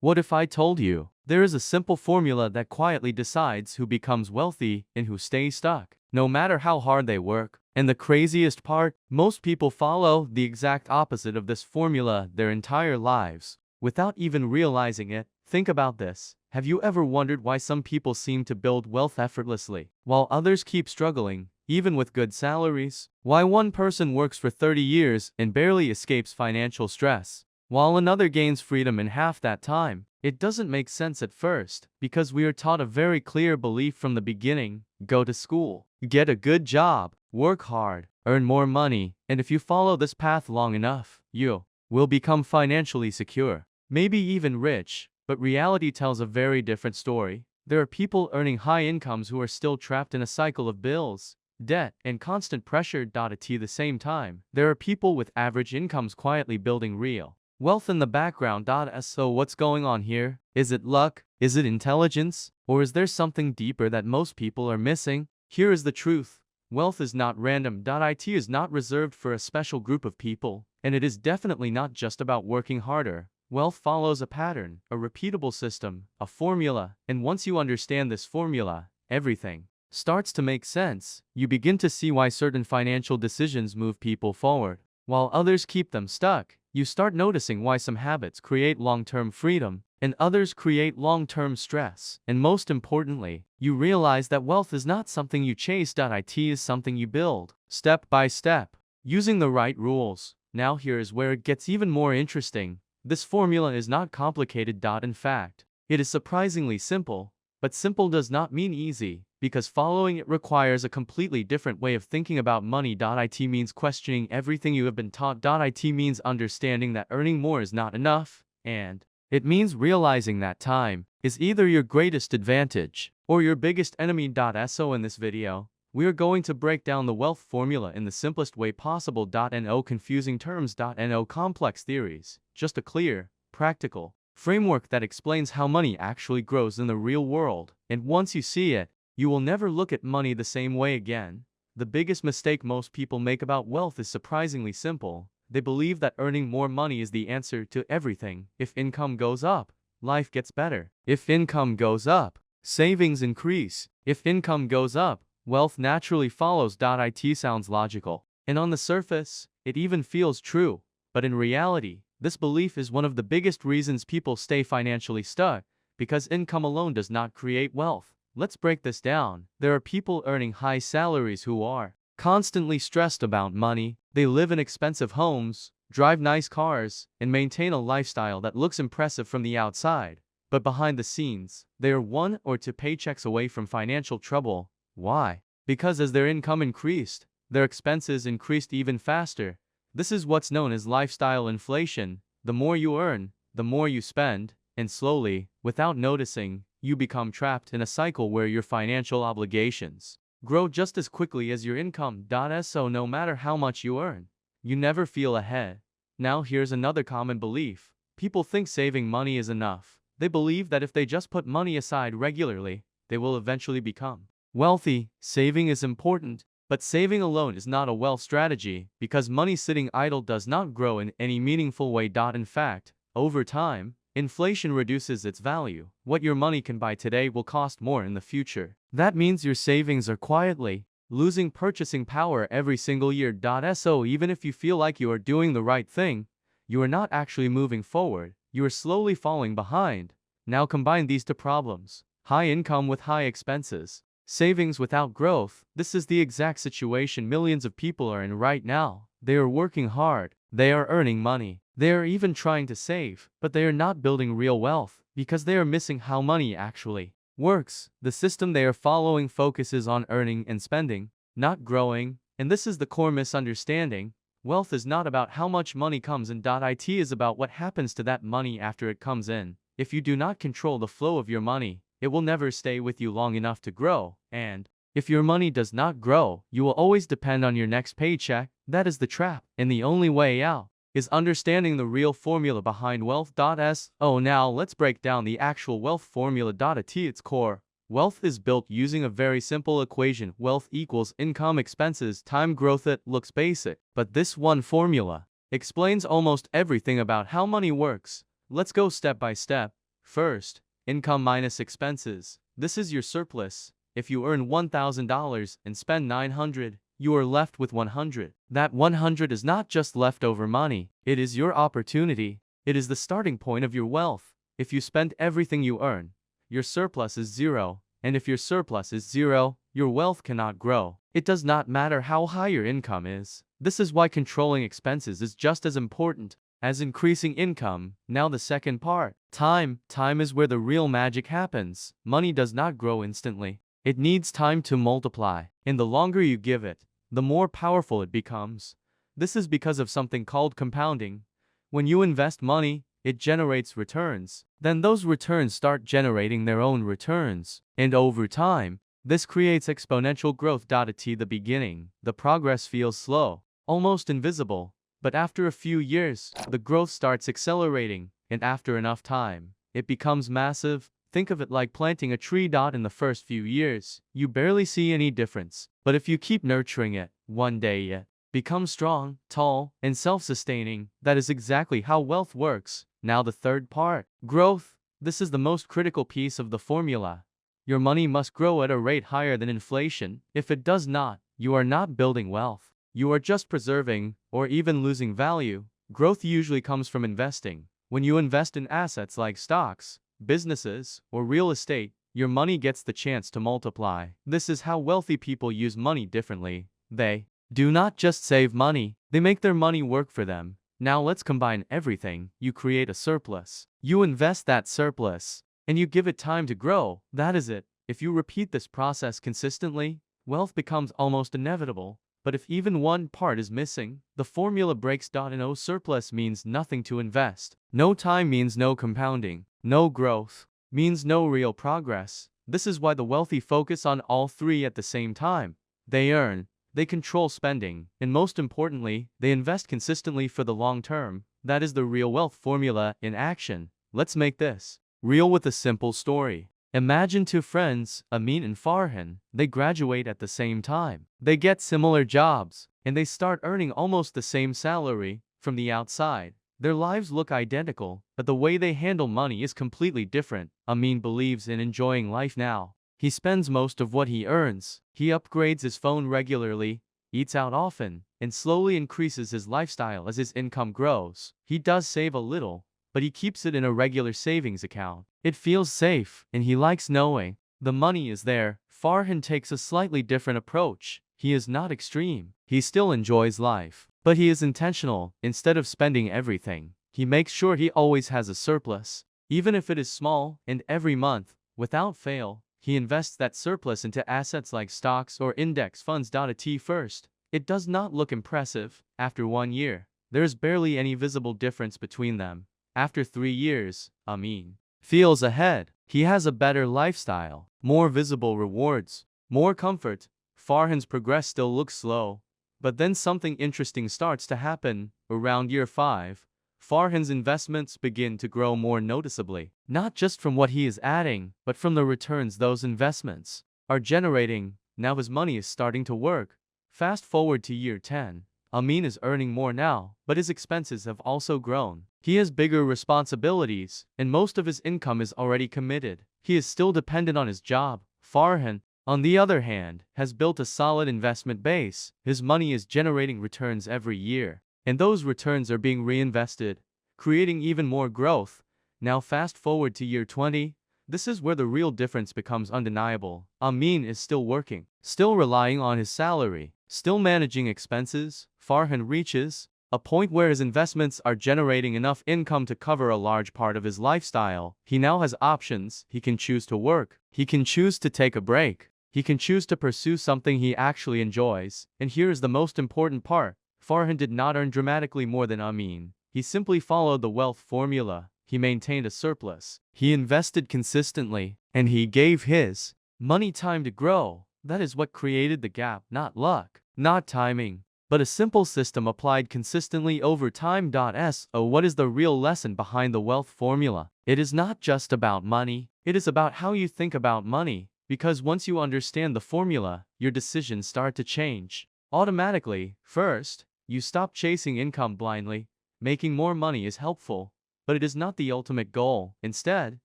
What if I told you there is a simple formula that quietly decides who becomes wealthy and who stays stuck, no matter how hard they work? And the craziest part, most people follow the exact opposite of this formula their entire lives, without even realizing it. Think about this. Have you ever wondered why some people seem to build wealth effortlessly, while others keep struggling, even with good salaries? Why one person works for 30 years and barely escapes financial stress, while another gains freedom in half that time? It doesn't make sense at first, because we are taught a very clear belief from the beginning: go to school, get a good job, work hard, earn more money, and if you follow this path long enough, you will become financially secure, maybe even rich. But reality tells a very different story. There are people earning high incomes who are still trapped in a cycle of bills, debt, and constant pressure. At the same time, there are people with average incomes quietly building real wealth in the background. So what's going on here? Is it luck? Is it intelligence? Or is there something deeper that most people are missing? Here is the truth. Wealth is not random. It is not reserved for a special group of people, and it is definitely not just about working harder. Wealth follows a pattern, a repeatable system, a formula, and once you understand this formula, everything starts to make sense. You begin to see why certain financial decisions move people forward, while others keep them stuck. You start noticing why some habits create long-term freedom, and others create long-term stress. And most importantly, you realize that wealth is not something you chase. It is something you build, step by step, using the right rules. Now here is where it gets even more interesting. This formula is not complicated. In fact, it is surprisingly simple. But simple does not mean easy, because following it requires a completely different way of thinking about money. It means questioning everything you have been taught. It means understanding that earning more is not enough, and it means realizing that time is either your greatest advantage or your biggest enemy. So in this video, we are going to break down the wealth formula in the simplest way possible. No confusing terms, no complex theories, just a clear, practical framework that explains how money actually grows in the real world. And once you see it, you will never look at money the same way again. The biggest mistake most people make about wealth is surprisingly simple. They believe that earning more money is the answer to everything. If income goes up, life gets better. If income goes up, savings increase. If income goes up, wealth naturally follows. It sounds logical, and on the surface, it even feels true. But in reality, this belief is one of the biggest reasons people stay financially stuck, because income alone does not create wealth. Let's break this down. There are people earning high salaries who are constantly stressed about money. They live in expensive homes, drive nice cars, and maintain a lifestyle that looks impressive from the outside. But behind the scenes, they are 1 or 2 paychecks away from financial trouble. Why? Because as their income increased, their expenses increased even faster. This is what's known as lifestyle inflation. The more you earn, the more you spend, and slowly, without noticing, you become trapped in a cycle where your financial obligations grow just as quickly as your income. So no matter how much you earn, you never feel ahead. Now here's another common belief. People think saving money is enough. They believe that if they just put money aside regularly, they will eventually become wealthy. Saving is important, but saving alone is not a wealth strategy, because money sitting idle does not grow in any meaningful way. In fact, over time, inflation reduces its value. What your money can buy today will cost more in the future. That means your savings are quietly losing purchasing power every single year. So even if you feel like you are doing the right thing, you are not actually moving forward. You are slowly falling behind. Now combine these two problems: high income with high expenses, savings without growth. This is the exact situation millions of people are in right now. They are working hard, they are earning money, they are even trying to save, but they are not building real wealth, because they are missing how money actually works. The system they are following focuses on earning and spending, not growing, and this is the core misunderstanding. Wealth is not about how much money comes in. It is about what happens to that money after it comes in. If you do not control the flow of your money, it will never stay with you long enough to grow, and if your money does not grow, you will always depend on your next paycheck. That is the trap, and the only way out is understanding the real formula behind wealth. Now let's break down the actual wealth formula. At its core, wealth is built using a very simple equation. Wealth equals income expenses time growth. It looks basic, but this one formula explains almost everything about how money works. Let's go step by step. First, income minus expenses. This is your surplus. If you earn $1,000 and spend 900, you are left with 100. That 100 is not just leftover money. It is your opportunity. It is the starting point of your wealth. If you spend everything you earn, your surplus is zero. And if your surplus is zero, your wealth cannot grow. It does not matter how high your income is. This is why controlling expenses is just as important as increasing income. Now the second part. Time. Time is where the real magic happens. Money does not grow instantly. It needs time to multiply. And the longer you give it, the more powerful it becomes. This is because of something called compounding. When you invest money, it generates returns. Then those returns start generating their own returns. And over time, this creates exponential growth. At the beginning, the progress feels slow, almost invisible. But after a few years, the growth starts accelerating. And after enough time, it becomes massive. Think of it like planting a tree. In the first few years, you barely see any difference. But if you keep nurturing it, one day it becomes strong, tall, and self-sustaining. That is exactly how wealth works. Now the third part. Growth. This is the most critical piece of the formula. Your money must grow at a rate higher than inflation. If it does not, you are not building wealth. You are just preserving, or even losing value. Growth usually comes from investing. When you invest in assets like stocks, businesses, or real estate, your money gets the chance to multiply. This is how wealthy people use money differently. They do not just save money, they make their money work for them. Now let's combine everything. You create a surplus. You invest that surplus, and you give it time to grow. That is it. If you repeat this process consistently, wealth becomes almost inevitable. But if even one part is missing, the formula breaks. No surplus means nothing to invest. No time means no compounding. No growth means no real progress. This is why the wealthy focus on all three at the same time. They earn, they control spending, and most importantly, they invest consistently for the long term. That is the real wealth formula in action. Let's make this real with a simple story. Imagine two friends, Amin and Farhan. They graduate at the same time. They get similar jobs, and they start earning almost the same salary. From the outside, their lives look identical, but the way they handle money is completely different. Amin believes in enjoying life now. He spends most of what he earns. He upgrades his phone regularly, eats out often, and slowly increases his lifestyle as his income grows. He does save a little, but he keeps it in a regular savings account. It feels safe, and he likes knowing the money is there. Farhan takes a slightly different approach. He is not extreme. He still enjoys life, but he is intentional. Instead of spending everything, he makes sure he always has a surplus, even if it is small, and every month, without fail, he invests that surplus into assets like stocks or index funds. At first, it does not look impressive. After 1 year, there is barely any visible difference between them. After 3 years, Amin feels ahead. He has a better lifestyle, more visible rewards, more comfort. Farhan's progress still looks slow, but then something interesting starts to happen. Around year 5, Farhan's investments begin to grow more noticeably, not just from what he is adding, but from the returns those investments are generating. Now his money is starting to work. Fast forward to year 10. Amin is earning more now, but his expenses have also grown. He has bigger responsibilities, and most of his income is already committed. He is still dependent on his job. Farhan, on the other hand, has built a solid investment base. His money is generating returns every year, and those returns are being reinvested, creating even more growth. Now fast forward to year 20. This is where the real difference becomes undeniable. Amin is still working, still relying on his salary, still managing expenses. Farhan reaches a point where his investments are generating enough income to cover a large part of his lifestyle. He now has options. He can choose to work. He can choose to take a break. He can choose to pursue something he actually enjoys. And here is the most important part. Farhan did not earn dramatically more than Amin. He simply followed the wealth formula. He maintained a surplus. He invested consistently, and he gave his money time to grow. That is what created the gap, not luck, not timing, but a simple system applied consistently over time. So what is the real lesson behind the wealth formula? It is not just about money. It is about how you think about money. Because once you understand the formula, your decisions start to change automatically. First, you stop chasing income blindly. Making more money is helpful, but it is not the ultimate goal. Instead,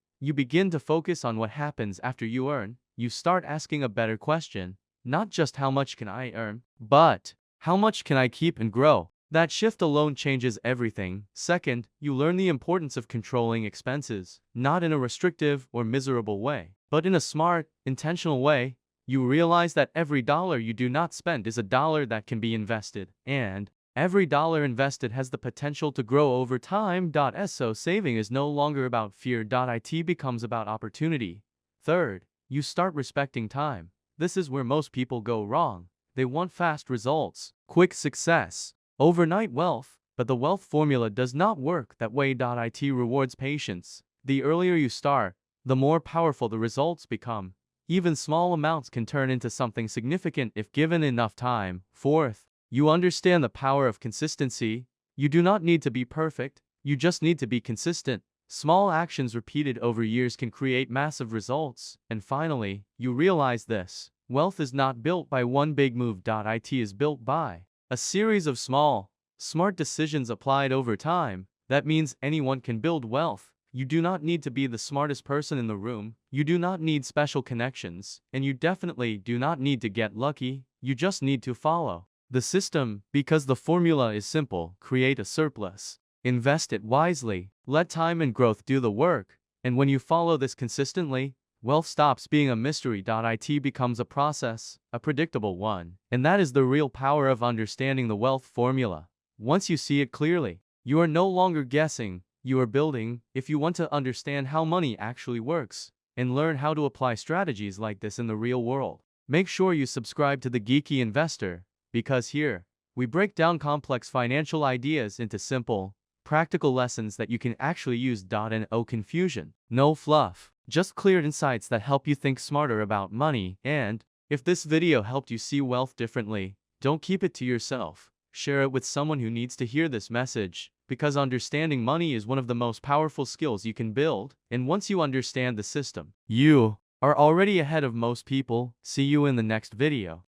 you begin to focus on what happens after you earn. You start asking a better question, not just how much can I earn, but how much can I keep and grow? That shift alone changes everything. Second, you learn the importance of controlling expenses, not in a restrictive or miserable way, but in a smart, intentional way. You realize that every dollar you do not spend is a dollar that can be invested, and every dollar invested has the potential to grow over time. So saving is no longer about fear. It becomes about opportunity. Third, you start respecting time. This is where most people go wrong. They want fast results, quick success, overnight wealth, but the wealth formula does not work that way. It rewards patience. The earlier you start, the more powerful the results become. Even small amounts can turn into something significant if given enough time. Fourth, you understand the power of consistency. You do not need to be perfect, you just need to be consistent. Small actions repeated over years can create massive results. And finally, you realize this: wealth is not built by one big move. It is built by a series of small, smart decisions applied over time. That means anyone can build wealth. You do not need to be the smartest person in the room, you do not need special connections, and you definitely do not need to get lucky. You just need to follow the system, because the formula is simple. Create a surplus, invest it wisely, let time and growth do the work, and when you follow this consistently, wealth stops being a mystery. It becomes a process, a predictable one. And that is the real power of understanding the wealth formula. Once you see it clearly, you are no longer guessing, you are building. If you want to understand how money actually works, and learn how to apply strategies like this in the real world, make sure you subscribe to the Geeky Investor, because here, we break down complex financial ideas into simple, practical lessons that you can actually use. No confusion, no fluff, just clear insights that help you think smarter about money. And if this video helped you see wealth differently, don't keep it to yourself. Share it with someone who needs to hear this message, because understanding money is one of the most powerful skills you can build. And once you understand the system, you are already ahead of most people. See you in the next video.